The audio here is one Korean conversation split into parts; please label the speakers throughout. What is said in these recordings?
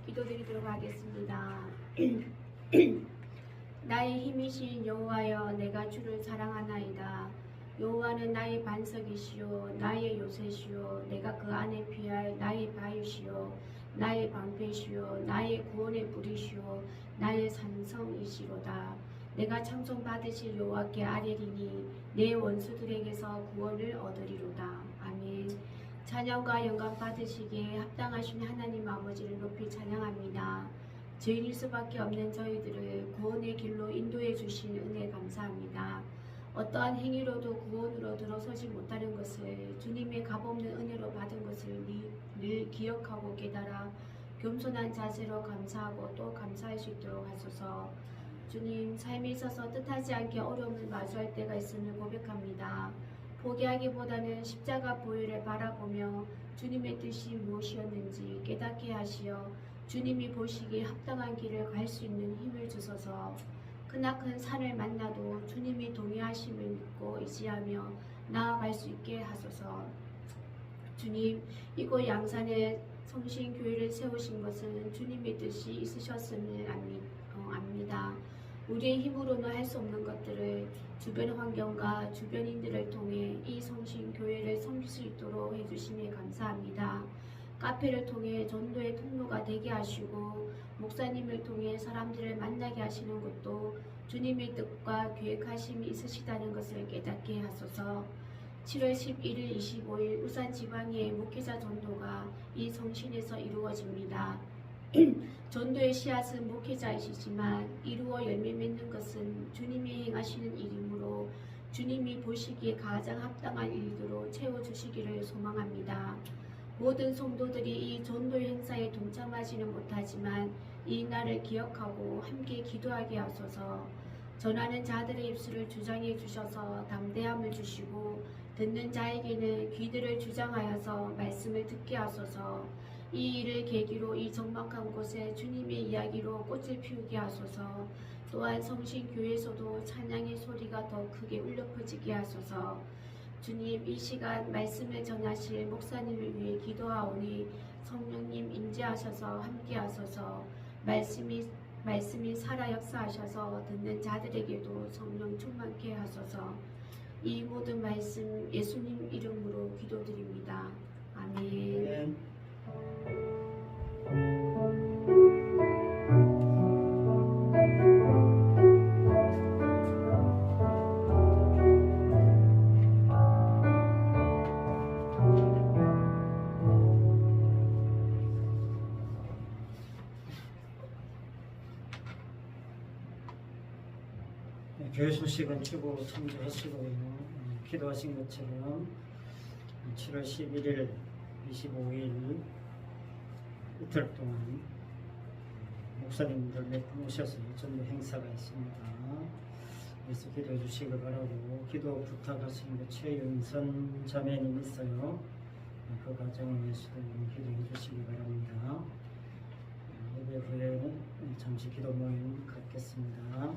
Speaker 1: 기도드리도록 하겠습니다. 나의 힘이신 여호와여, 내가 주를 사랑하나이다. 여호와는 나의 반석이시요 나의 요새시요 내가 그 안에 피할 나의 바위시요 나의 방패시요 나의 구원의 뿌리시요 나의 산성이시로다. 내가 찬송 받으실 여호와께 아뢰리니 내 원수들에게서 구원을 얻으리로다. 아멘. 찬양과 영광 받으시기에 합당하신 하나님 아버지를 높이 찬양합니다. 죄인일 수밖에 없는 저희들을 구원의 길로 인도해 주신 은혜 감사합니다. 어떠한 행위로도 구원으로 들어서지 못하는 것을 주님의 값없는 은혜로 받은 것을 늘 기억하고 깨달아 겸손한 자세로 감사하고 또 감사할 수 있도록 하소서. 주님, 삶에 있어서 뜻하지 않게 어려움을 마주할 때가 있음을 고백합니다. 포기하기보다는 십자가 보혈을 바라보며 주님의 뜻이 무엇이었는지 깨닫게 하시어 주님이 보시기에 합당한 길을 갈 수 있는 힘을 주소서. 크나큰 산을 만나도 주님이 동의하심을 믿고 의지하며 나아갈 수 있게 하소서. 주님, 이곳 양산에 성신교회를 세우신 것은 주님의 뜻이 있으셨음을 압니다. 우리의 힘으로는 할 수 없는 것들을 주변 환경과 주변인들을 통해 이 성신교회를 섬길 수 있도록 해주심에 감사합니다. 카페를 통해 전도의 통로가 되게 하시고 목사님을 통해 사람들을 만나게 하시는 것도 주님의 뜻과 계획하심이 있으시다는 것을 깨닫게 하소서. 7월 11일, 25일 울산 지방의 목회자 전도가 이 성신에서 이루어집니다. 전도의 씨앗은 목회자이시지만 이루어 열매 맺는 것은 주님이 행하시는 일이므로 주님이 보시기에 가장 합당한 일들로 채워주시기를 소망합니다. 모든 성도들이 이 전도 행사에 동참하지는 못하지만 이 날을 기억하고 함께 기도하게 하소서. 전하는 자들의 입술을 주장해 주셔서 담대함을 주시고 듣는 자에게는 귀들을 주장하여서 말씀을 듣게 하소서. 이 일을 계기로 이 적막한 곳에 주님의 이야기로 꽃을 피우게 하소서. 또한 성신교회에서도 찬양의 소리가 더 크게 울려 퍼지게 하소서. 주님, 이 시간 말씀을 전하실 목사님을 위해 기도하오니 성령님 인재하셔서 함께 하소서. 말씀이 살아 역사하셔서 듣는 자들에게도 성령 충만케 하소서. 이 모든 말씀 예수님 이름으로 기도드립니다. 아멘.
Speaker 2: 교회 소식은 주고 참조하시고요. 기도하신 것처럼 7월 11일, 25일 이틀 동안 목사님들 몇 분 오셔서 전도 행사가 있습니다. 그래서 기도해 주시길 바라고, 기도 부탁하신 최윤선 자매님 있어요. 그 가정을 위해서도 기도해 주시기 바랍니다. 예배 후에 잠시 기도 모임 갖겠습니다.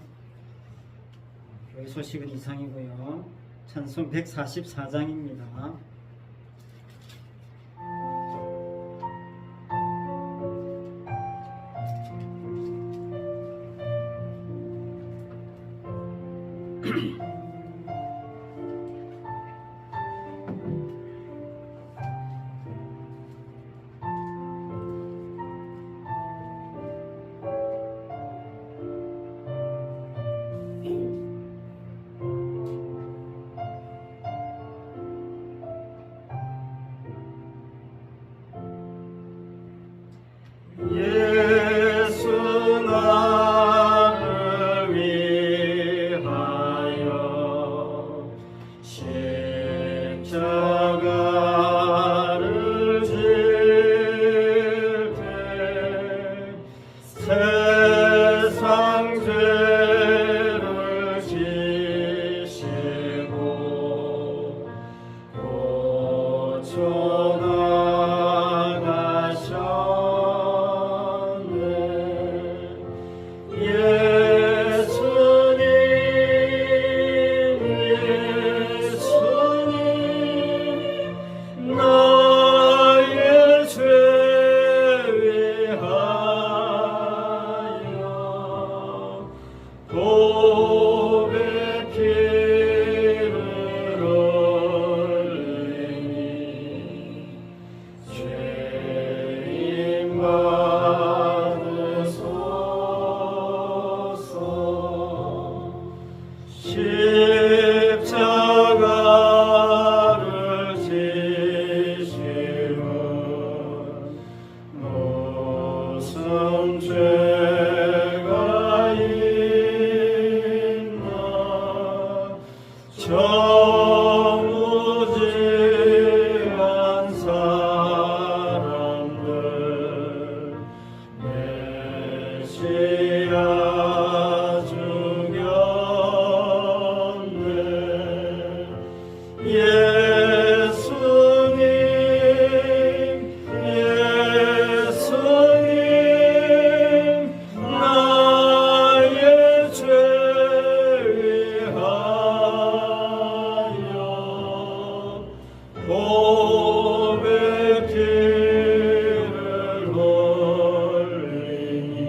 Speaker 2: 교회 소식은 이상이고요. 찬송 144장입니다.
Speaker 3: 나가셔 어떤 죄가 있나 정우지한 사람들 메시아 죽였네 예수님 나의 죄 위하여 보배 피를 흘리니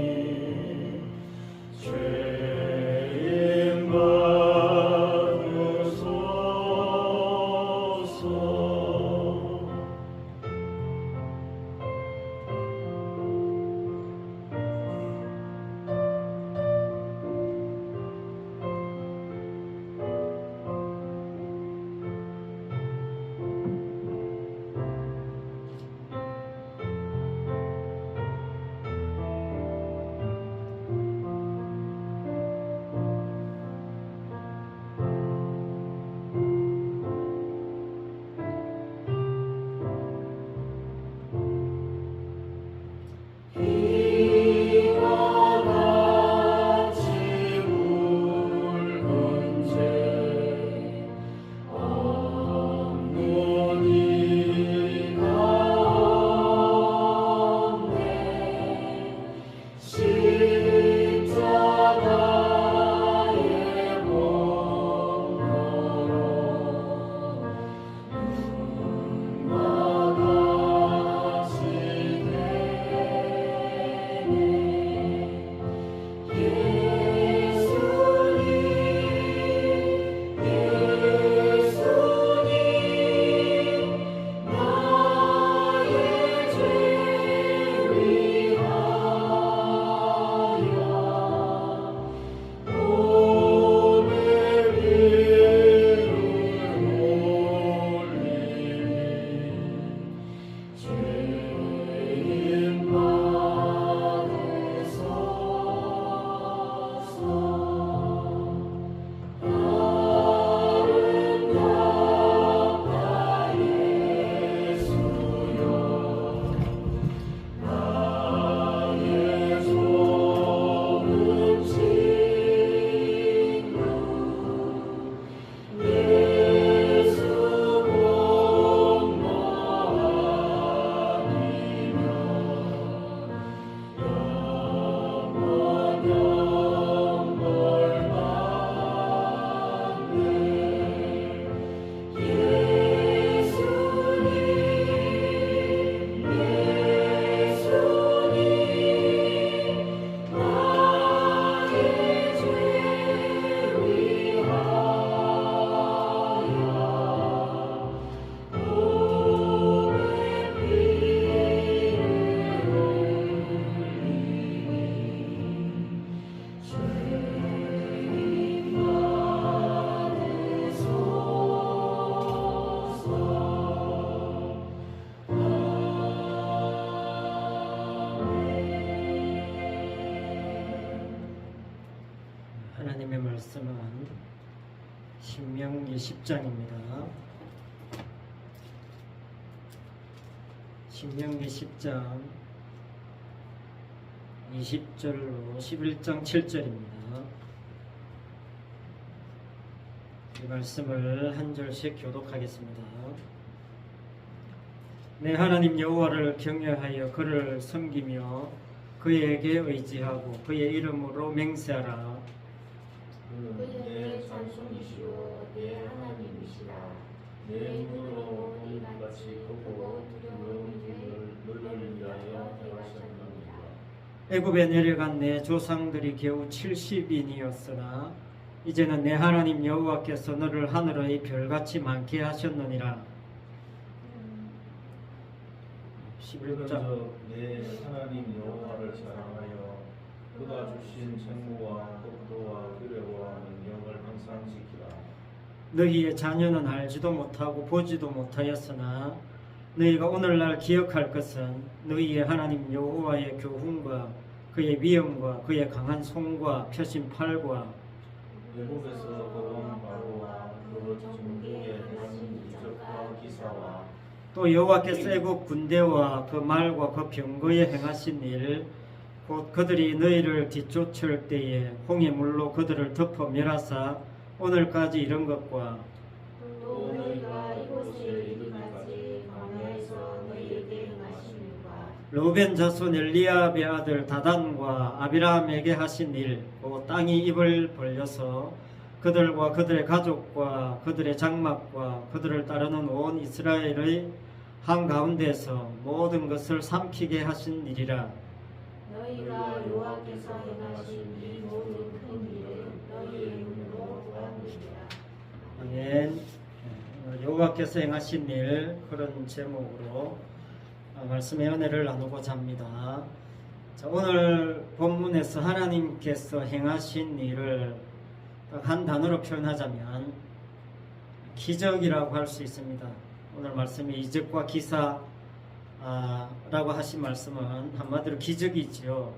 Speaker 3: 죄인 받으소서. 이와 같이 붉은 죄 없는 이가 없네 십자가의 몸으로 눈과 같이
Speaker 2: 하나님의 말씀은 신명기 10장입니다. 신명기 10장 20절로 11장 7절입니다. 이 말씀을 한 절씩 교독하겠습니다. 내 하나님 여호와를 경외하여 그를 섬기며 그에게 의지하고 그의 이름으로 맹세하라.
Speaker 1: 그는 내 찬송이시오 내 하나님이시라. 내 눈으로 이같이 크고 두려운 일을 너를 위하여 행하셨느니라.
Speaker 2: 애굽에 내려간 내 조상들이 겨우 70인이었으나 이제는 내 하나님 여호와께서 너를 하늘의 별같이 많게 하셨느니라. 11장
Speaker 3: 그러면서 내 하나님 여호와를 사랑하여 그가 주신 생모와 법도와 규례와 명령을 항상 지키라.
Speaker 2: 너희의 자녀는 알지도 못하고 보지도 못하였으나 너희가 오늘날 기억할 것은 너희의 하나님 여호와의 교훈과 그의 위엄과 그의 강한 손과 펴신 팔과
Speaker 3: 외국에서 걸어온 바로와 그 정복에 행하신 이적과 기사와
Speaker 2: 또 여호와께서 애국 군대와 그 말과 그 병거에 행하신 일 곧 그들이 너희를 뒤쫓을 때에 홍해 물로 그들을 덮어 멸하사 오늘까지 이런 것과
Speaker 1: 또 너희가 이곳에 이르기까지 광야에서 너희에게 행하신 일과
Speaker 2: 르우벤 자손 엘리압의 아들 다단과 아비람에게 하신 일, 곧 땅이 입을 벌려서 그들과 그들의 가족과 그들의 장막과 그들을 따르는 온 이스라엘의 한가운데서 모든 것을 삼키게 하신 일이라.
Speaker 1: 너희가 여호와께서 행하신 이 모든 큰 일을 너희의 눈으로 보았느니라.
Speaker 2: 아멘. 여호와께서 행하신 일, 그런 제목으로 말씀의 은혜를 나누고자 합니다. 자, 오늘 본문에서 하나님께서 행하신 일을 딱 한 단어로 표현하자면 기적이라고 할 수 있습니다. 오늘 말씀이 이적과 기사 라고 하신 말씀은 한마디로 기적이지요.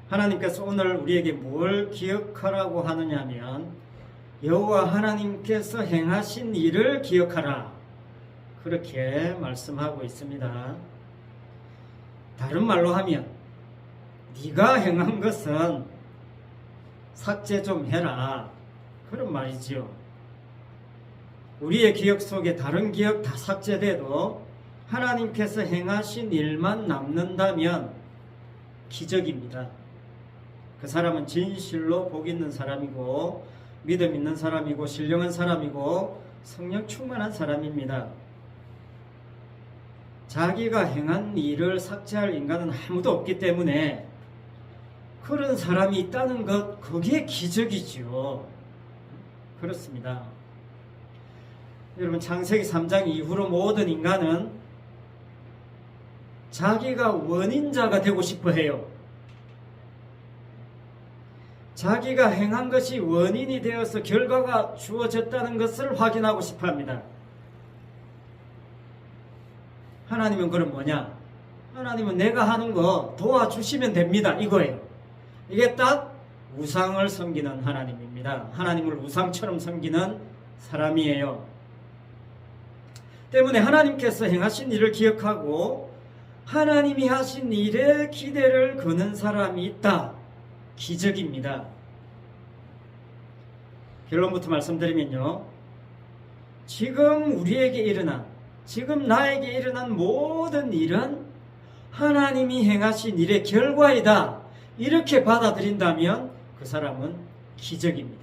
Speaker 2: 하나님께서 오늘 우리에게 뭘 기억하라고 하느냐 하면 여호와 하나님께서 행하신 일을 기억하라, 그렇게 말씀하고 있습니다. 다른 말로 하면 네가 행한 것은 삭제 좀 해라, 그런 말이지요. 우리의 기억 속에 다른 기억 다 삭제돼도 하나님께서 행하신 일만 남는다면 기적입니다. 그 사람은 진실로 복 있는 사람이고 믿음 있는 사람이고 신령한 사람이고 성령 충만한 사람입니다. 자기가 행한 일을 삭제할 인간은 아무도 없기 때문에 그런 사람이 있다는 것, 그게 기적이죠. 그렇습니다. 여러분, 창세기 3장 이후로 모든 인간은 자기가 원인자가 되고 싶어 해요. 자기가 행한 것이 원인이 되어서 결과가 주어졌다는 것을 확인하고 싶어 합니다. 하나님은 그럼 뭐냐? 하나님은 내가 하는 거 도와주시면 됩니다, 이거예요. 이게 딱 우상을 섬기는 하나님입니다. 하나님을 우상처럼 섬기는 사람이에요. 때문에 하나님께서 행하신 일을 기억하고 하나님이 하신 일에 기대를 거는 사람이 있다, 기적입니다. 결론부터 말씀드리면요, 지금 우리에게 일어난, 지금 나에게 일어난 모든 일은 하나님이 행하신 일의 결과이다, 이렇게 받아들인다면 그 사람은 기적입니다.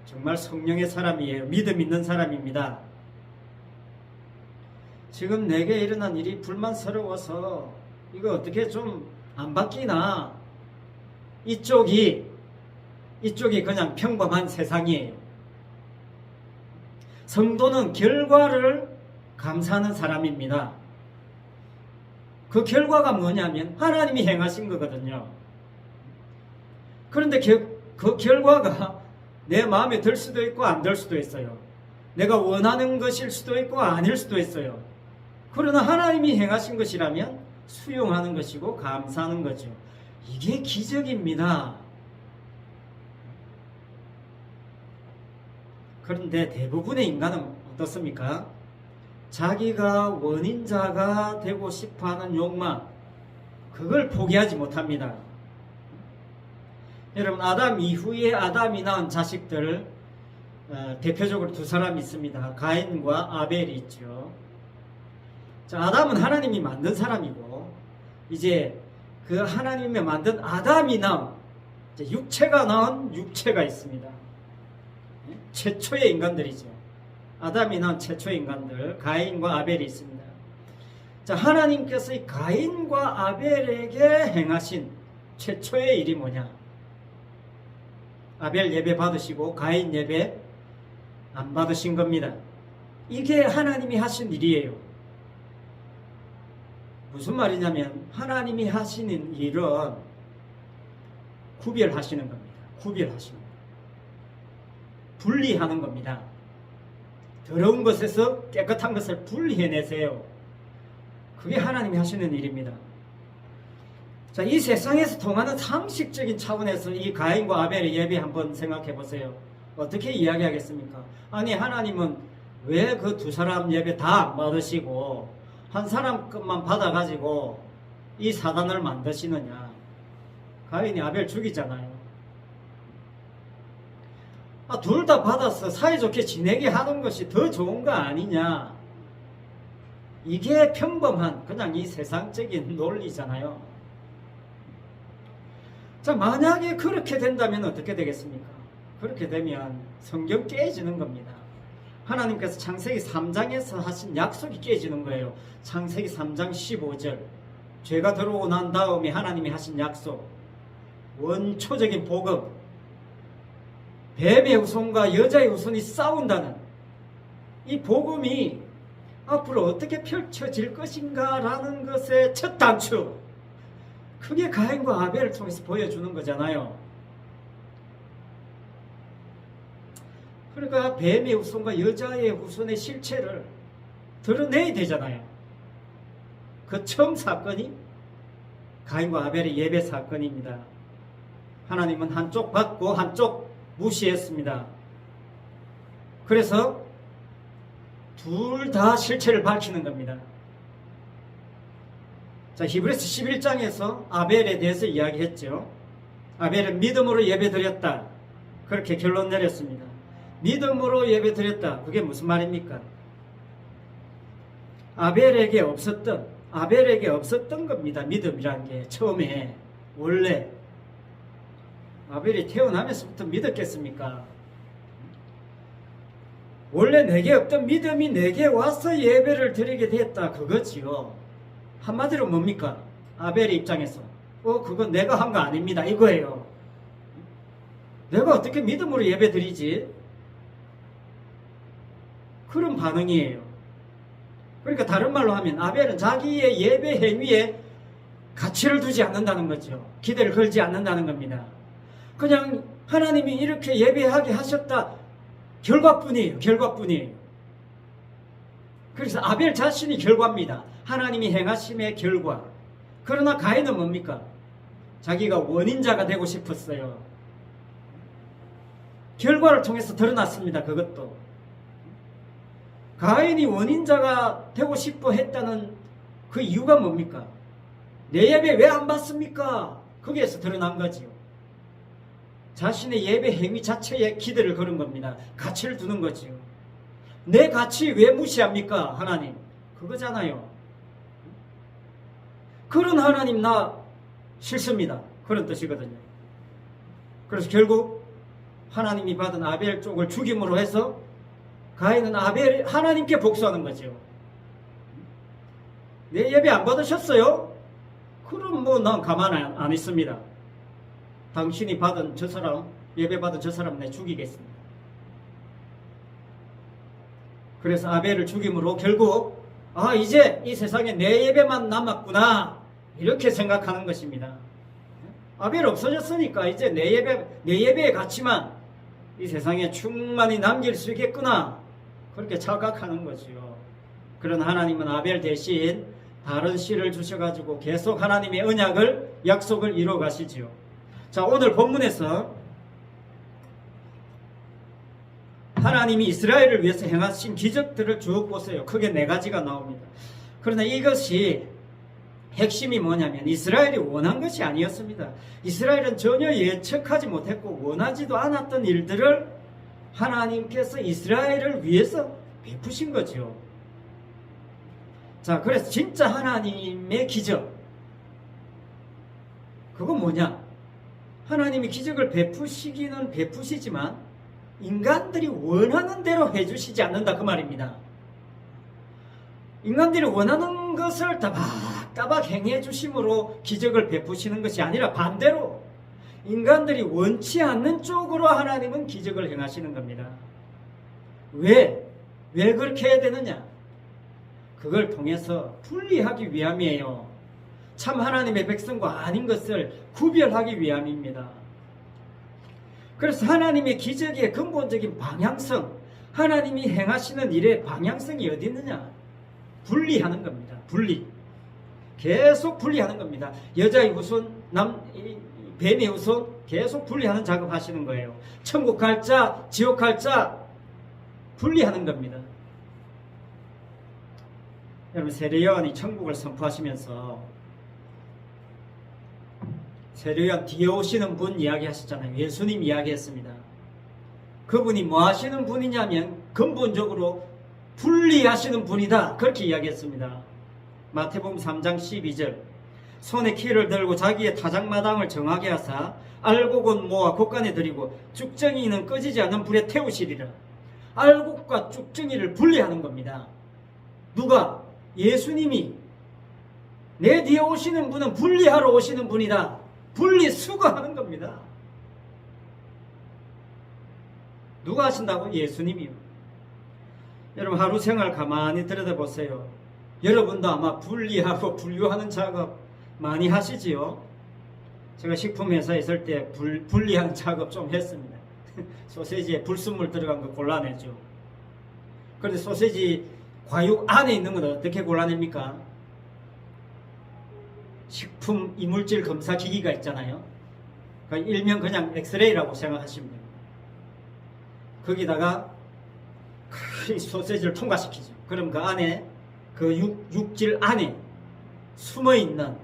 Speaker 2: 정말 성령의 사람이에요. 믿음 있는 사람입니다. 지금 내게 일어난 일이 불만스러워서 이거 어떻게 좀 안 바뀌나? 이쪽이 그냥 평범한 세상이에요. 성도는 결과를 감사하는 사람입니다. 그 결과가 뭐냐면 하나님이 행하신 거거든요. 그런데 그 결과가 내 마음에 들 수도 있고 안 들 수도 있어요. 내가 원하는 것일 수도 있고 아닐 수도 있어요. 그러나 하나님이 행하신 것이라면 수용하는 것이고 감사하는 거죠. 이게 기적입니다. 그런데 대부분의 인간은 어떻습니까? 자기가 원인자가 되고 싶어하는 욕망, 그걸 포기하지 못합니다. 여러분, 아담 이후에 아담이 낳은 자식들, 대표적으로 두 사람이 있습니다. 가인과 아벨이 있죠. 자, 아담은 하나님이 만든 사람이고, 이제 그 하나님이 만든 아담이 낳은, 육체가 낳은 육체가 있습니다. 최초의 인간들이죠. 아담이 낳은 최초의 인간들, 가인과 아벨이 있습니다. 자, 하나님께서 이 가인과 아벨에게 행하신 최초의 일이 뭐냐? 아벨 예배 받으시고 가인 예배 안 받으신 겁니다. 이게 하나님이 하신 일이에요. 무슨 말이냐면 하나님이 하시는 일은 구별하시는 겁니다. 구별하시는 겁니다. 분리하는 겁니다. 더러운 것에서 깨끗한 것을 분리해내세요. 그게 하나님이 하시는 일입니다. 자, 이 세상에서 통하는 상식적인 차원에서 이 가인과 아벨의 예배 한번 생각해 보세요. 어떻게 이야기하겠습니까? 아니, 하나님은 왜 그 두 사람 예배 다 안 받으시고 한 사람 것만 받아가지고 이 사단을 만드시느냐? 가인이 아벨 죽이잖아요. 둘 다 받아서 사이좋게 지내게 하는 것이 더 좋은 거 아니냐? 이게 평범한 그냥 이 세상적인 논리잖아요. 자, 만약에 그렇게 된다면 어떻게 되겠습니까? 그렇게 되면 성경 깨지는 겁니다. 하나님께서 창세기 3장에서 하신 약속이 깨지는 거예요. 창세기 3장 15절. 죄가 들어오고 난 다음에 하나님이 하신 약속. 원초적인 복음. 뱀의 후손과 여자의 후손이 싸운다는 이 복음이 앞으로 어떻게 펼쳐질 것인가라는 것의 첫 단추. 그게 가인과 아벨을 통해서 보여주는 거잖아요. 그러니까 뱀의 후손과 여자의 후손의 실체를 드러내야 되잖아요. 그 처음 사건이 가인과 아벨의 예배 사건입니다. 하나님은 한쪽 받고 한쪽 무시했습니다. 그래서 둘 다 실체를 밝히는 겁니다. 자, 히브리서 11장에서 아벨에 대해서 이야기했죠. 아벨은 믿음으로 예배드렸다. 그렇게 결론 내렸습니다. 믿음으로 예배드렸다. 그게 무슨 말입니까? 아벨에게 없었던 겁니다. 믿음이란 게 처음에 원래 아벨이 태어나면서부터 믿었겠습니까? 원래 내게 없던 믿음이 내게 와서 예배를 드리게 됐다. 그거지요. 한마디로 뭡니까? 아벨의 입장에서 그건 내가 한 거 아닙니다. 이거예요. 내가 어떻게 믿음으로 예배 드리지? 그런 반응이에요. 그러니까 다른 말로 하면 아벨은 자기의 예배 행위에 가치를 두지 않는다는 거죠. 기대를 걸지 않는다는 겁니다. 그냥 하나님이 이렇게 예배하게 하셨다. 결과뿐이에요. 그래서 아벨 자신이 결과입니다. 하나님이 행하심의 결과. 그러나 가인은 뭡니까? 자기가 원인자가 되고 싶었어요. 결과를 통해서 드러났습니다. 그것도. 가인이 원인자가 되고 싶어 했다는 그 이유가 뭡니까? 내 예배 왜 안 받습니까? 거기에서 드러난 거지요. 자신의 예배 행위 자체에 기대를 거는 겁니다. 가치를 두는 거지요. 내 가치 왜 무시합니까? 하나님. 그거잖아요. 그런 하나님 나 싫습니다. 그런 뜻이거든요. 그래서 결국 하나님이 받은 아벨 쪽을 죽임으로 해서 가인은 하나님께 복수하는 거죠. 내 예배 안 받으셨어요? 그럼 난 가만 안 있습니다. 당신이 받은 저 사람, 예배 받은 저 사람 내 죽이겠습니다. 그래서 아벨을 죽임으로 결국 이제 이 세상에 내 예배만 남았구나 이렇게 생각하는 것입니다. 아벨 없어졌으니까 이제 내 예배의 가치만 이 세상에 충만히 남길 수 있겠구나 그렇게 착각하는 거지요. 그런 하나님은 아벨 대신 다른 씨를 주셔가지고 계속 하나님의 언약을 약속을 이루어 가시지요. 자, 오늘 본문에서 하나님이 이스라엘을 위해서 행하신 기적들을 쭉 보세요. 크게 4가지가 나옵니다. 그러나 이것이 핵심이 뭐냐면 이스라엘이 원한 것이 아니었습니다. 이스라엘은 전혀 예측하지 못했고 원하지도 않았던 일들을 하나님께서 이스라엘을 위해서 베푸신 거죠. 자, 그래서 진짜 하나님의 기적 그건 뭐냐? 하나님이 기적을 베푸시기는 베푸시지만 인간들이 원하는 대로 해주시지 않는다 그 말입니다. 인간들이 원하는 것을 따박따박 행해 주심으로 기적을 베푸시는 것이 아니라 반대로 인간들이 원치 않는 쪽으로 하나님은 기적을 행하시는 겁니다. 왜 그렇게 해야 되느냐? 그걸 통해서 분리하기 위함이에요. 참 하나님의 백성과 아닌 것을 구별하기 위함입니다. 그래서 하나님의 기적의 근본적인 방향성, 하나님이 행하시는 일의 방향성이 어디 있느냐? 분리하는 겁니다. 분리. 계속 분리하는 겁니다. 여자의 후손, 뱀의 후손 계속 분리하는 작업 하시는 거예요. 천국 갈 자, 지옥 갈 자 분리하는 겁니다. 여러분, 세례요한이 천국을 선포하시면서 세례요한 뒤에 오시는 분 이야기하셨잖아요. 예수님 이야기했습니다. 그분이 뭐 하시는 분이냐면 근본적으로 분리하시는 분이다, 그렇게 이야기했습니다. 마태복음 3장 12절, 손에 키를 들고 자기의 타작마당을 정하게 하사 알곡은 모아 곳간에 들이고 쭉정이는 꺼지지 않는 불에 태우시리라. 알곡과 쭉정이를 분리하는 겁니다. 누가? 예수님이. 내 뒤에 오시는 분은 분리하러 오시는 분이다. 분리수거하는 겁니다. 누가 하신다고? 예수님이요. 여러분, 하루 생활 가만히 들여다보세요. 여러분도 아마 분리하고 분류하는 작업 많이 하시지요? 제가 식품회사에 있을 때 분리하는 작업 좀 했습니다. 소세지에 불순물 들어간 거 골라내죠. 그런데 소세지 과육 안에 있는 건 어떻게 골라냅니까? 식품 이물질 검사 기기가 있잖아요. 그러니까 일명 그냥 엑스레이라고 생각하시면 됩니다. 거기다가 그 소세지를 통과시키죠. 그럼 그 안에 그 육질 안에 숨어있는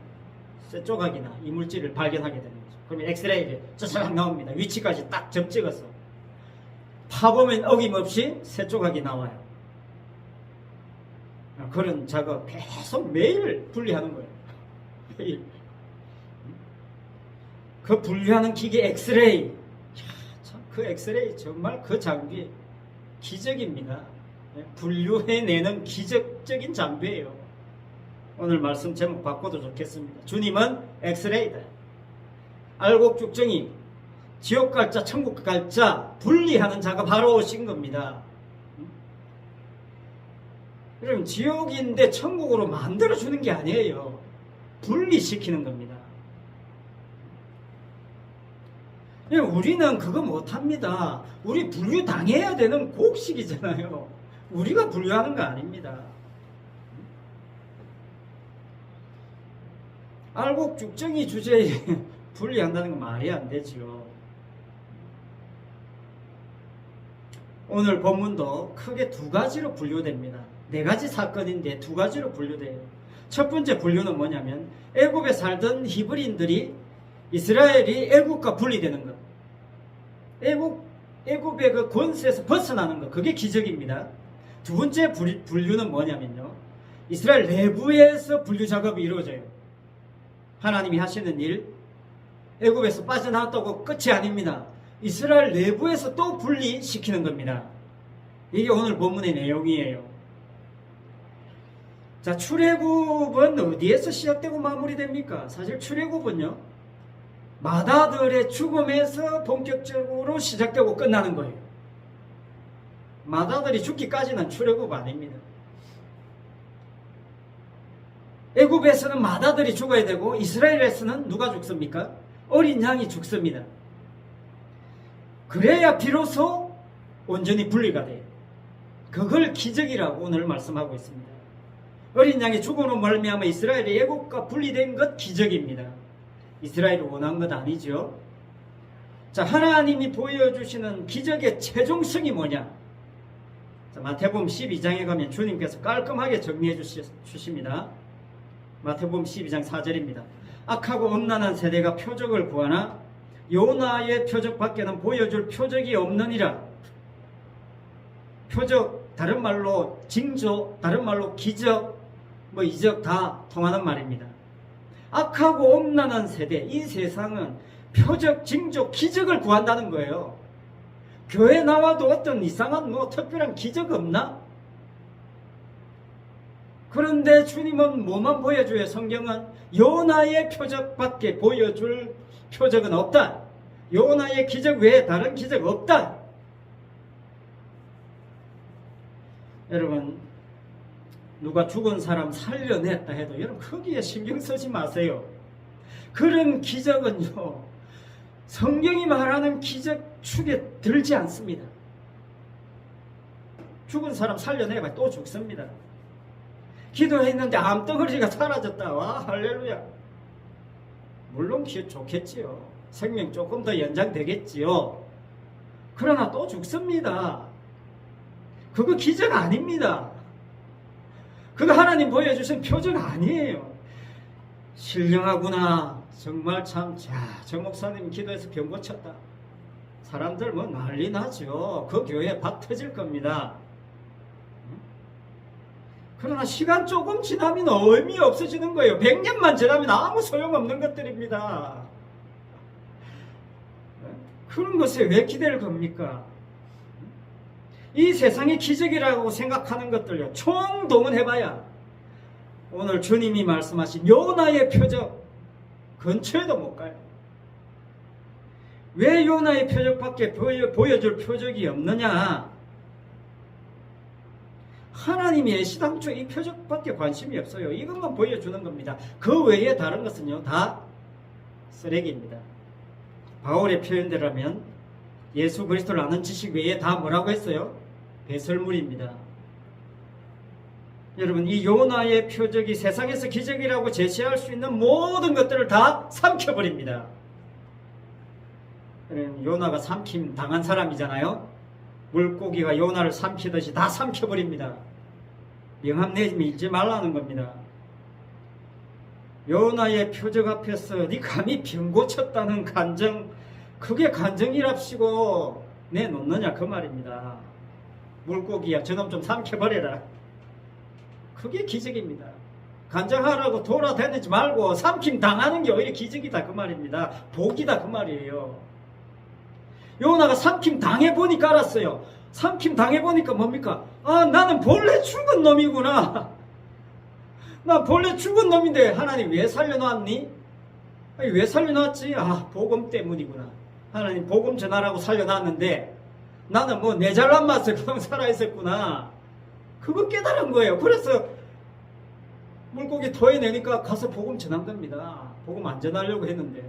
Speaker 2: 쇠조각이나 이물질을 발견하게 되는 거죠. 그러면 엑스레이를 쩌쩌 나옵니다. 위치까지 딱 점 찍어서 파보면 어김없이 쇠조각이 나와요. 그런 작업 계속 매일 분리하는 거예요. 매일. 그 분리하는 기계 엑스레이, 참 그 엑스레이 정말 그 장비 기적입니다. 분류해내는 기적적인 장비예요. 오늘 말씀 제목 바꿔도 좋겠습니다. 주님은 엑스레이다. 알곡 쭉정이 지옥 갈자 천국 갈자 분리하는 작업하러 오신 겁니다. 여러분, 지옥인데 천국으로 만들어주는 게 아니에요. 분리시키는 겁니다. 우리는 그거 못합니다. 우리 분류당해야 되는 곡식이잖아요. 우리가 분류하는 거 아닙니다. 알곡 쭉정이 주제에 분리한다는 건 말이 안 되지요. 오늘 본문도 크게 두 가지로 분류됩니다. 네 가지 사건인데 두 가지로 분류돼요. 첫 번째 분류는 뭐냐면 애굽에 살던 히브리인들이 이스라엘이 애굽과 분리되는 것. 애굽의 그 권세에서 벗어나는 것. 그게 기적입니다. 두 번째 분류는 뭐냐면요, 이스라엘 내부에서 분류 작업이 이루어져요. 하나님이 하시는 일, 애굽에서 빠져나왔다고 끝이 아닙니다. 이스라엘 내부에서 또 분리시키는 겁니다. 이게 오늘 본문의 내용이에요. 자, 출애굽은 어디에서 시작되고 마무리됩니까? 사실 출애굽은요, 마다들의 죽음에서 본격적으로 시작되고 끝나는 거예요. 마다들이 죽기까지는 출애굽 아닙니다. 애굽에서는 마다들이 죽어야 되고 이스라엘에서는 누가 죽습니까? 어린 양이 죽습니다. 그래야 비로소 온전히 분리가 돼요. 그걸 기적이라고 오늘 말씀하고 있습니다. 어린 양이 죽음으로 말미암아 이스라엘이 애굽과 분리된 것 기적입니다. 이스라엘이 원한 것 아니죠. 자, 하나님이 보여주시는 기적의 최종성이 뭐냐? 자, 마태복음 12장에 가면 주님께서 깔끔하게 정리해 주십니다. 마태복음 12장 4절입니다. 악하고 음란한 세대가 표적을 구하나 요나의 표적 밖에는 보여줄 표적이 없느니라. 표적, 다른 말로 징조, 다른 말로 기적, 이적 다 통하는 말입니다. 악하고 음란한 세대, 이 세상은 표적, 징조, 기적을 구한다는 거예요. 교회 나와도 어떤 이상한 특별한 기적 없나? 그런데 주님은 뭐만 보여줘요? 성경은 요나의 표적밖에 보여줄 표적은 없다. 요나의 기적 외에 다른 기적 없다. 여러분, 누가 죽은 사람 살려냈다 해도 여러분 거기에 신경 쓰지 마세요. 그런 기적은요, 성경이 말하는 기적 축에 들지 않습니다. 죽은 사람 살려내봐 또 죽습니다. 기도했는데 암덩어리가 사라졌다. 와, 할렐루야. 물론 좋겠지요. 생명 조금 더 연장되겠지요. 그러나 또 죽습니다. 그거 기적 아닙니다. 그거 하나님 보여주신 표적 아니에요. 신령하구나. 정말 참, 저 목사님 기도해서 병 고쳤다. 사람들 뭐 난리 나죠. 그 교회 박 터질 겁니다. 그러나 시간 조금 지나면 의미 없어지는 거예요. 100년만 지나면 아무 소용없는 것들입니다. 그런 것에 왜 기대를 겁니까? 이 세상의 기적이라고 생각하는 것들요, 총동원해봐야 오늘 주님이 말씀하신 요나의 표적 근처에도 못 가요. 왜 요나의 표적밖에 보여줄 표적이 없느냐? 하나님이 애시당초 이 표적밖에 관심이 없어요. 이것만 보여주는 겁니다. 그 외에 다른 것은요, 다 쓰레기입니다. 바울의 표현대로면 예수 그리스도를 아는 지식 외에 다 뭐라고 했어요? 배설물입니다. 여러분, 이 요나의 표적이 세상에서 기적이라고 제시할 수 있는 모든 것들을 다 삼켜버립니다. 요나가 삼킴 당한 사람이잖아요. 물고기가 요나를 삼키듯이 다 삼켜버립니다. 명함 내밀지 말라는 겁니다. 요나의 표적 앞에서 네 감히 병 고쳤다는 간정, 그게 간정이랍시고 내놓느냐 그 말입니다. 물고기야, 저놈 좀 삼켜버려라. 그게 기적입니다. 간정하라고 돌아다니지 말고 삼킴 당하는 게 오히려 기적이다 그 말입니다. 복이다 그 말이에요. 요나가 삼킴 당해보니까 알았어요. 삼킴 당해보니까 뭡니까? 아, 나는 본래 죽은 놈이구나. 나 본래 죽은 놈인데 하나님 왜 살려놨니? 아니, 왜 살려놨지? 아, 복음 때문이구나. 하나님 복음 전하라고 살려놨는데 나는 뭐 내 잘난 맛을 그냥 살아있었구나. 그거 깨달은 거예요. 그래서 물고기 토해내니까 가서 복음 전한 겁니다. 복음 안 전하려고 했는데.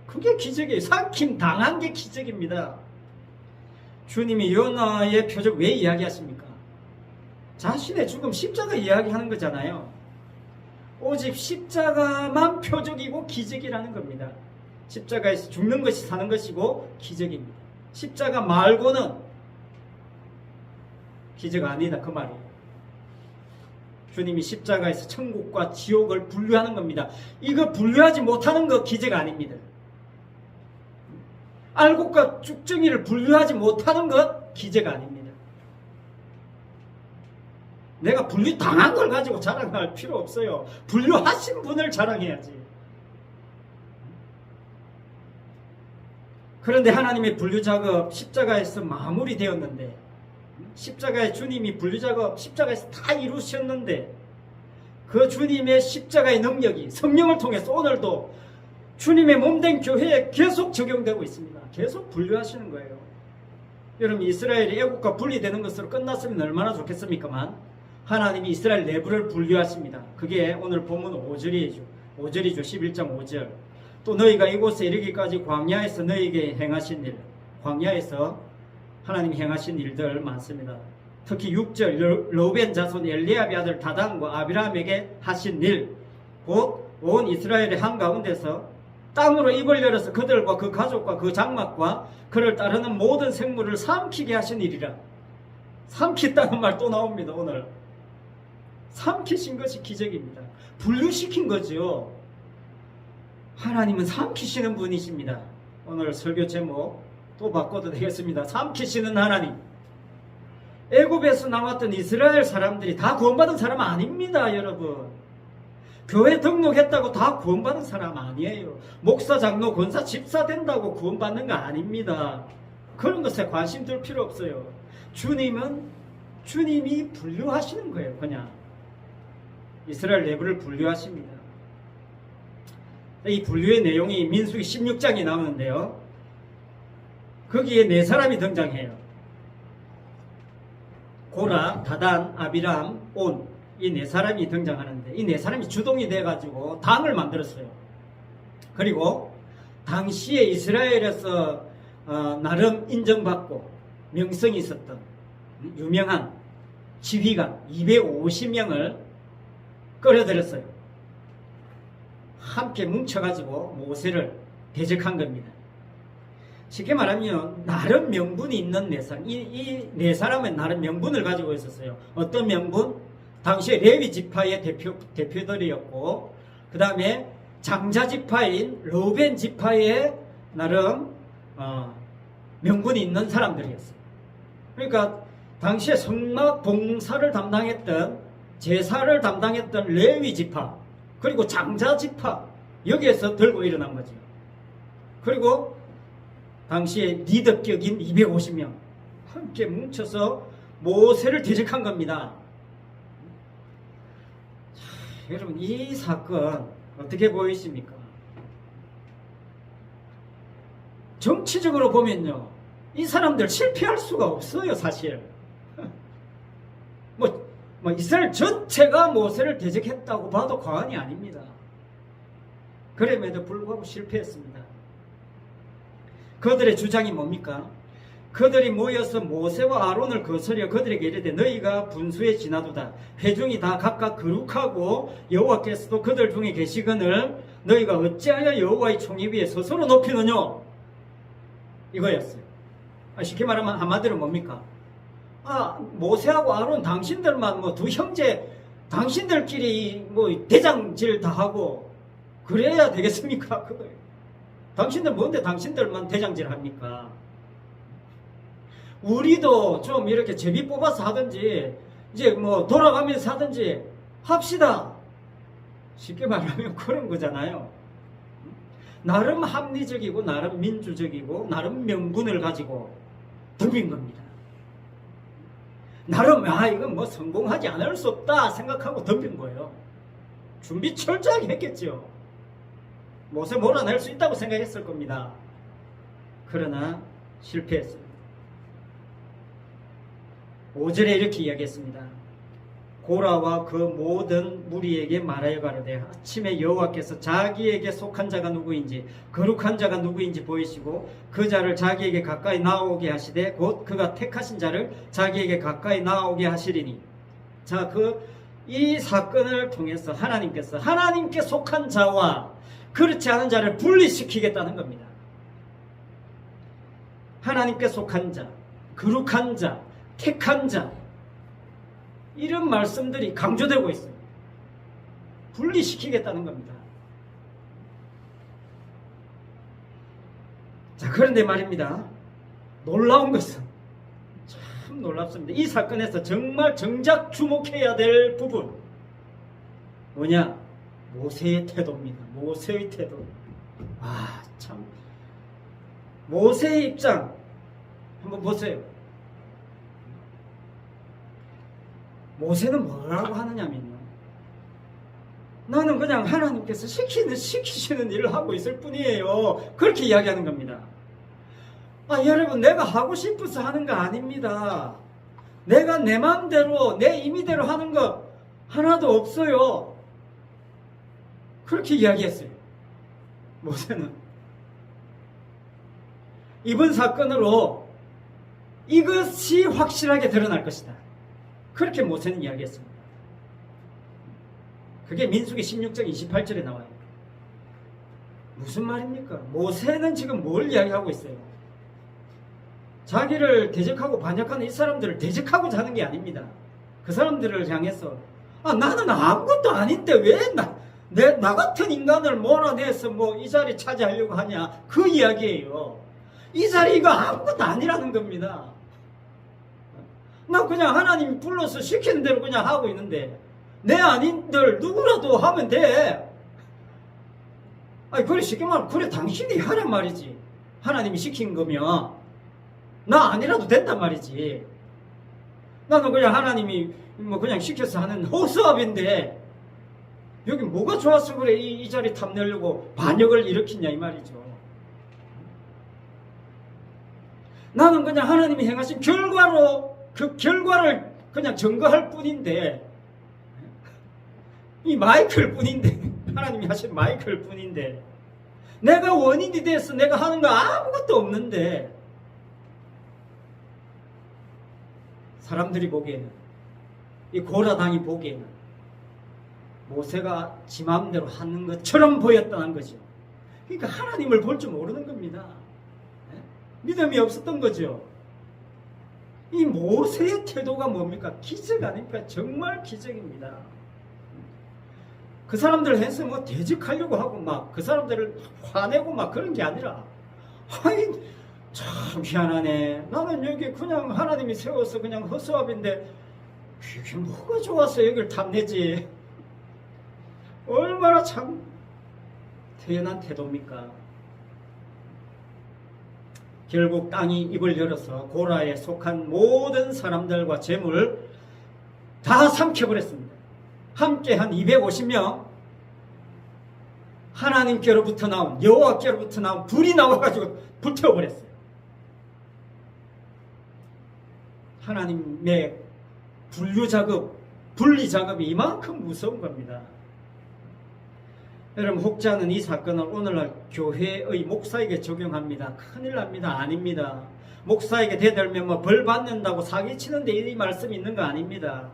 Speaker 2: 그게 기적이에요. 삼킴 당한 게 기적입니다. 주님이 요나의 표적 왜 이야기하십니까? 자신의 죽음, 십자가 이야기하는 거잖아요. 오직 십자가만 표적이고 기적이라는 겁니다. 십자가에서 죽는 것이 사는 것이고 기적입니다. 십자가 말고는 기적 아니다 그 말이에요. 주님이 십자가에서 천국과 지옥을 분류하는 겁니다. 이거 분류하지 못하는 거 기적 아닙니다. 알곡과 쭉정이를 분류하지 못하는 것 기적 아닙니다. 내가 분류 당한 걸 가지고 자랑할 필요 없어요. 분류하신 분을 자랑해야지. 그런데 하나님의 분류 작업 십자가에서 마무리되었는데, 십자가의 주님이 분류 작업 십자가에서 다 이루셨는데, 그 주님의 십자가의 능력이 성령을 통해서 오늘도 주님의 몸된 교회에 계속 적용되고 있습니다. 계속 분류하시는 거예요. 여러분, 이스라엘이 애국과 분리되는 것으로 끝났으면 얼마나 좋겠습니까만 하나님이 이스라엘 내부를 분류하십니다. 그게 오늘 본문 5절이죠. 11장 5절. 또 너희가 이곳에 이르기까지 광야에서 너희에게 행하신 일, 광야에서 하나님이 행하신 일들 많습니다. 특히 6절 르우벤 자손 엘리압의 아들 다단과 아비람에게 하신 일, 곧 온 이스라엘의 한가운데서 땅으로 입을 열어서 그들과 그 가족과 그 장막과 그를 따르는 모든 생물을 삼키게 하신 일이라. 삼켰다는 말 또 나옵니다. 오늘 삼키신 것이 기적입니다. 분류시킨 거죠. 하나님은 삼키시는 분이십니다. 오늘 설교 제목 또 바꿔도 되겠습니다. 삼키시는 하나님. 애굽에서 나왔던 이스라엘 사람들이 다 구원받은 사람 아닙니다, 여러분. 교회 등록했다고 다 구원받은 사람 아니에요. 목사, 장로, 권사, 집사 된다고 구원받는 거 아닙니다. 그런 것에 관심 둘 필요 없어요. 주님이 분류하시는 거예요. 그냥 이스라엘 내부를 분류하십니다. 이 분류의 내용이 민수기 16장에 나오는데요, 거기에 네 사람이 등장해요. 고라, 다단, 아비람, 온, 이 네 사람이 등장하는데, 이 네 사람이 주동이 돼가지고 당을 만들었어요. 그리고 당시에 이스라엘에서 나름 인정받고 명성이 있었던 유명한 지휘관 250명을 끌어들였어요. 함께 뭉쳐가지고 모세를 대적한 겁니다. 쉽게 말하면 나름 명분이 있는 네 사람, 이 네 사람은 나름 명분을 가지고 있었어요. 어떤 명분? 당시에 레위 지파의 대표들이었고, 그 다음에 장자 지파인 르우벤 지파의 나름 명분이 있는 사람들이었어요. 그러니까 당시에 성막 봉사를 담당했던, 제사를 담당했던 레위 지파, 그리고 장자 지파, 여기에서 들고 일어난 거죠. 그리고 당시에 리더격인 250명 함께 뭉쳐서 모세를 대적한 겁니다. 자, 여러분, 이 사건 어떻게 보이십니까? 정치적으로 보면요, 이 사람들 실패할 수가 없어요, 사실. 뭐 이스라엘 전체가 모세를 대적했다고 봐도 과언이 아닙니다. 그럼에도 불구하고 실패했습니다. 그들의 주장이 뭡니까? 그들이 모여서 모세와 아론을 거스려 그들에게 이르되 너희가 분수에 지나도다. 회중이 다 각각 거룩하고 여호와께서도 그들 중에 계시거늘 너희가 어찌하여 여호와의 총위 위에 스스로 높이느냐? 이거였어요. 쉽게 말하면 한마디로 뭡니까? 모세하고 아론 당신들만 두 형제 당신들끼리 대장질 다 하고 그래야 되겠습니까? 그거예요. 당신들 뭔데 당신들만 대장질 합니까? 우리도 좀 이렇게 제비 뽑아서 하든지 이제 돌아가면서 하든지 합시다. 쉽게 말하면 그런 거잖아요. 나름 합리적이고 나름 민주적이고 나름 명분을 가지고 덤빈 겁니다. 나름 이건 성공하지 않을 수 없다 생각하고 덤빈 거예요. 준비 철저하게 했겠죠. 모세 몰아낼 수 있다고 생각했을 겁니다. 그러나 실패했습니다. 5절에 이렇게 이야기했습니다. 고라와 그 모든 무리에게 말하여 가로되 아침에 여호와께서 자기에게 속한 자가 누구인지 거룩한 자가 누구인지 보이시고 그 자를 자기에게 가까이 나오게 하시되 곧 그가 택하신 자를 자기에게 가까이 나오게 하시리니. 자, 이 사건을 통해서 하나님께 속한 자와 그렇지 않은 자를 분리시키겠다는 겁니다. 하나님께 속한 자, 거룩한 자, 택한 자, 이런 말씀들이 강조되고 있어요. 분리시키겠다는 겁니다. 자, 그런데 말입니다. 놀라운 것은 참 놀랍습니다. 이 사건에서 정말 정작 주목해야 될 부분 뭐냐? 모세의 태도입니다. 모세의 태도. 참. 모세의 입장 한번 보세요. 모세는 뭐라고 하느냐면요, 나는 그냥 하나님께서 시키시는 일을 하고 있을 뿐이에요. 그렇게 이야기하는 겁니다. 여러분, 내가 하고 싶어서 하는 거 아닙니다. 내가 내 마음대로 내 임의대로 하는 거 하나도 없어요. 그렇게 이야기했어요. 모세는. 이번 사건으로 이것이 확실하게 드러날 것이다. 그렇게 모세는 이야기했습니다. 그게 민수기 16장 28절에 나와요. 무슨 말입니까? 모세는 지금 뭘 이야기하고 있어요? 자기를 대적하고 반역하는 이 사람들을 대적하고자 하는 게 아닙니다. 그 사람들을 향해서 나는 아무것도 아닌데 왜 나 같은 인간을 몰아내서 이 자리 차지하려고 하냐, 그 이야기예요. 이 자리 이거 아무것도 아니라는 겁니다. 나 그냥 하나님이 불러서 시키는 대로 그냥 하고 있는데 내 아닌들 누구라도 하면 돼. 그래, 쉽게 말하면 그래 당신이 하란 말이지. 하나님이 시킨 거면 나 아니라도 된단 말이지. 나는 그냥 하나님이 그냥 시켜서 하는 호수아비인데 여기 뭐가 좋아서 그래 이 자리 탐내려고 반역을 일으키냐 이 말이죠. 나는 그냥 하나님이 행하신 결과로 그 결과를 그냥 증거할 뿐인데, 이 마이크일 뿐인데, 하나님이 하신 마이크일 뿐인데, 내가 원인이 돼서 내가 하는 거 아무것도 없는데, 사람들이 보기에는 이 고라당이 보기에는 모세가 지 마음대로 하는 것처럼 보였다는 거죠. 그러니까 하나님을 볼 줄 모르는 겁니다. 믿음이 없었던 거죠. 이 모세의 태도가 뭡니까? 기적 아닙니까? 정말 기적입니다. 그 사람들 해서 뭐 대적하려고 하고 막 그 사람들을 화내고 막 그런 게 아니라, 아이 참 희한하네. 나는 여기 그냥 하나님이 세워서 그냥 허수아비인데 그게 뭐가 좋아서 여기를 탐내지. 얼마나 참 태연한 태도입니까? 결국 땅이 입을 열어서 고라에 속한 모든 사람들과 재물 다 삼켜버렸습니다. 함께 한 250명, 하나님께로부터 나온, 여호와께로부터 나온 불이 나와가지고 불태워버렸어요. 하나님의 분리 작업이 이만큼 무서운 겁니다. 여러분, 혹자는 이 사건을 오늘날 교회의 목사에게 적용합니다. 큰일 납니다. 아닙니다. 목사에게 대들면 뭐 벌 받는다고 사기치는데 이 말씀이 있는 거 아닙니다.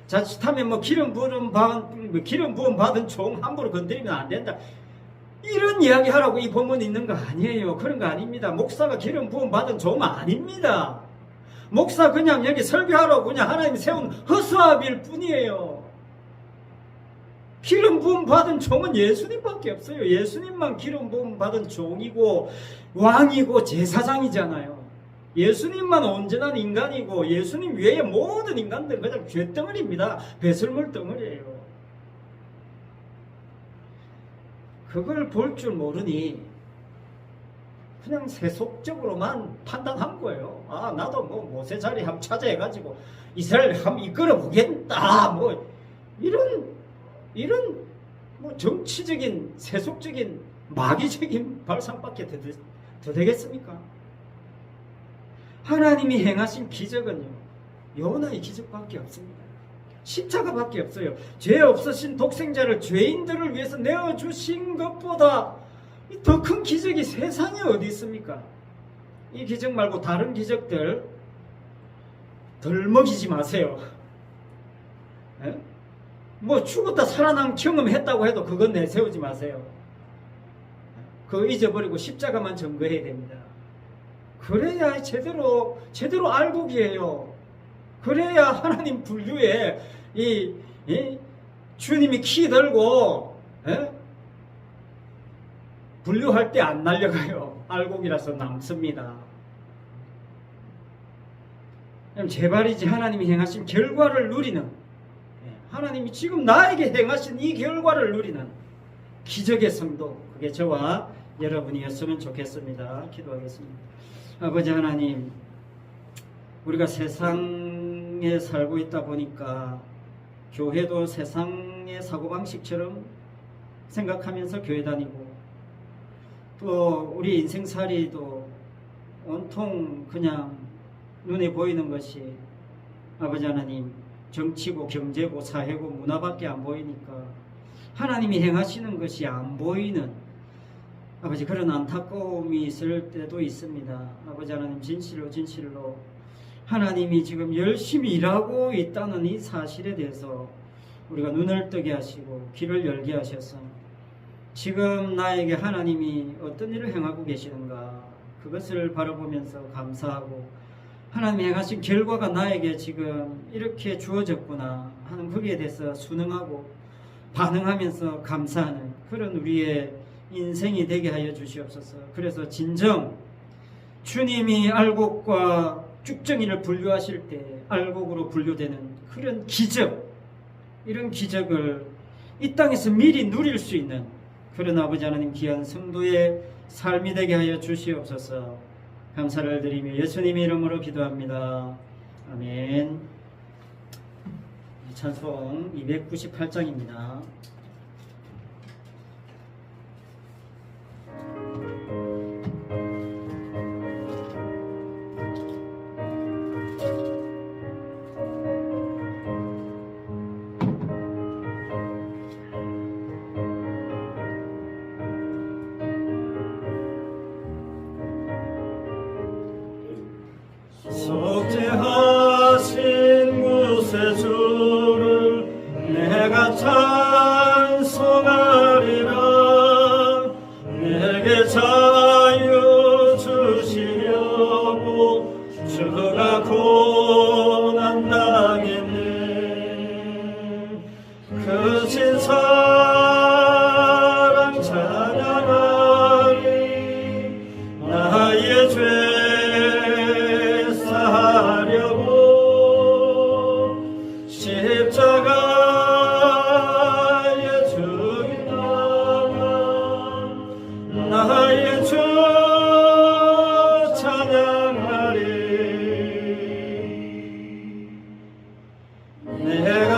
Speaker 2: 자칫하면 뭐 기름 부음 받은 종 함부로 건드리면 안 된다, 이런 이야기 하라고 이 본문이 있는 거 아니에요. 그런 거 아닙니다. 목사가 기름 부음 받은 종 아닙니다. 목사 그냥 여기 설교하라고 그냥 하나님 세운 허수아비일 뿐이에요. 기름 부음 받은 종은 예수님밖에 없어요. 예수님만 기름 부음 받은 종이고 왕이고 제사장이잖아요. 예수님만 온전한 인간이고 예수님 외의 모든 인간들은 그냥 죄덩어리입니다. 배설물 덩어리예요. 그걸 볼 줄 모르니 그냥 세속적으로만 판단한 거예요. 아, 나도 뭐 모세 자리 한번 찾아해가지고 이스라엘 한번 이끌어 보겠다, 뭐 이런 뭐 정치적인 세속적인 마귀적인 발상밖에 더 되겠습니까? 하나님이 행하신 기적은요, 요나의 기적밖에 없습니다. 십자가밖에 없어요. 죄 없으신 독생자를 죄인들을 위해서 내어주신 것보다 더 큰 기적이 세상에 어디 있습니까? 이 기적 말고 다른 기적들 덜 먹이지 마세요. 에? 뭐 죽었다 살아난 경험했다고 해도 그건 내세우지 마세요. 그거 잊어버리고 십자가만 점거해야 됩니다. 그래야 제대로 알곡이에요. 그래야 하나님 분류에 주님이 키 들고 분류할 때 안 날려가요. 알곡이라서 남습니다. 제발이지 하나님이 행하신 결과를 누리는, 하나님이 지금 나에게 행하신 이 결과를 누리는 기적의 성도, 그게 저와 여러분이었으면 좋겠습니다. 기도하겠습니다. 아버지 하나님, 우리가 세상에 살고 있다 보니까 교회도 세상의 사고방식처럼 생각하면서 교회 다니고, 또 우리 인생살이도 온통 그냥 눈에 보이는 것이 아버지 하나님 정치고 경제고 사회고 문화밖에 안 보이니까 하나님이 행하시는 것이 안 보이는 아버지 그런 안타까움이 있을 때도 있습니다. 아버지 하나님, 진실로 하나님이 지금 열심히 일하고 있다는 이 사실에 대해서 우리가 눈을 뜨게 하시고 귀를 열게 하셔서 지금 나에게 하나님이 어떤 일을 행하고 계시는가, 그것을 바라보면서 감사하고 하나님이 행하신 결과가 나에게 지금 이렇게 주어졌구나 하는 거기에 대해서 순응하고 반응하면서 감사하는 그런 우리의 인생이 되게 하여 주시옵소서. 그래서 진정 주님이 알곡과 쭉정이를 분류하실 때 알곡으로 분류되는 그런 기적, 이런 기적을 이 땅에서 미리 누릴 수 있는 그런 아버지 하나님 귀한 성도의 삶이 되게 하여 주시옵소서. 감사를 드리며 예수님의 이름으로 기도합니다. 아멘. 찬송 298장입니다.
Speaker 3: 속죄하신 곳에
Speaker 2: 사랑 찬양하리 나의 죄 사하려고 십자가에 죽인 나의 주 찬양하리 내가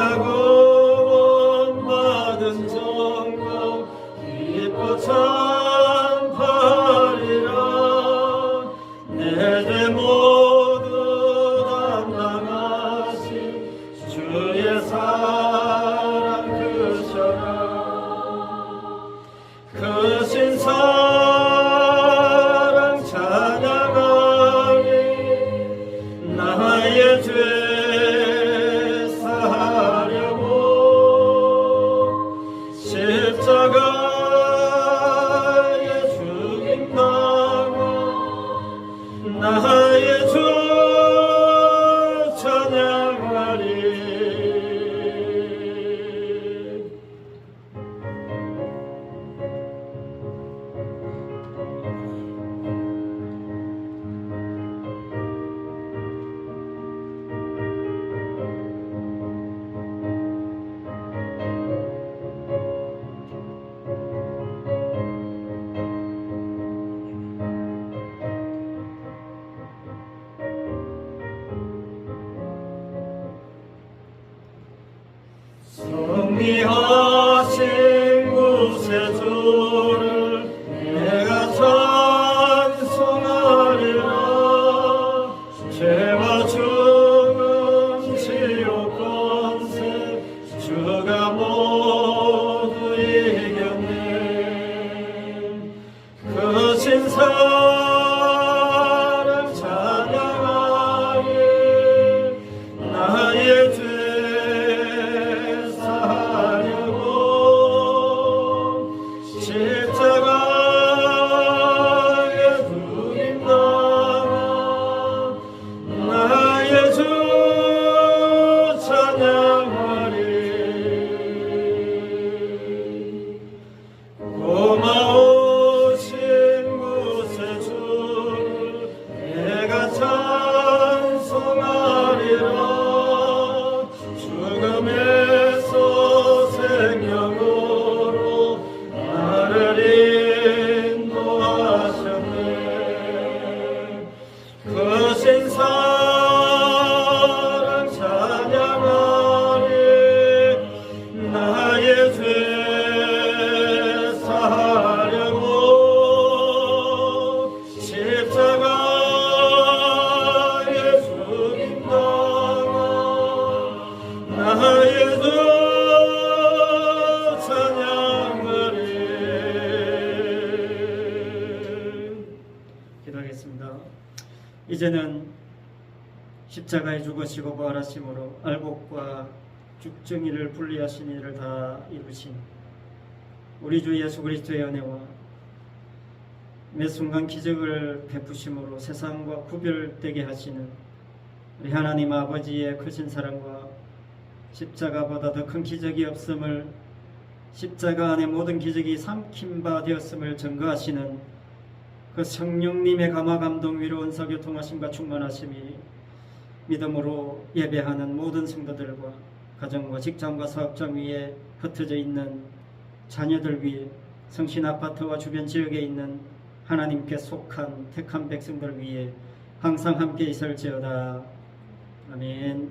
Speaker 2: 구원받은 정복 기뻐 찬파리라 내 죄 모두 담당하신 주의 사랑 크셔라 크신 사랑 찬양하리 나의 죄 사하려고 십자가에 죽인 나의 주 찬양하리 승리하신 구세주를 내가 찬송하리라 죄와 죽음 지옥 권세 주가 모두 이겼네 크신 사랑 찬양하리 나의 죄 십자가에 죽인 나의 주 찬양하리 고마우신 구세주를 내가 찬송하리라 죽음에서 생명으로 나를 인도하셨네 크신 사랑 찬양하리 나의 죄 사하려고 십자가에 죽인 나의 주 찬양하리 기도하겠습니다. 이제는 십자가에 죽으시고 부활하심으로 알곡과 죽정이를 분리하신 일을 다 이루신 우리 주 예수 그리스도의 은혜와 매 순간 기적을 베푸심으로 세상과 구별되게 하시는 우리 하나님 아버지의 크신 사랑과 십자가보다 더 큰 기적이 없음을 십자가 안에 모든 기적이 삼킨 바 되었음을 증거하시는 그 성령님의 감화 감동 위로 은사 교통하심과 충만하심이 믿음으로 예배하는 모든 성도들과 가정과 직장과 사업장 위에 흩어져 있는 자녀들 위에 성신 아파트와 주변 지역에 있는 하나님께 속한 택한 백성들 위에 항상 함께 있을지어다. 아멘.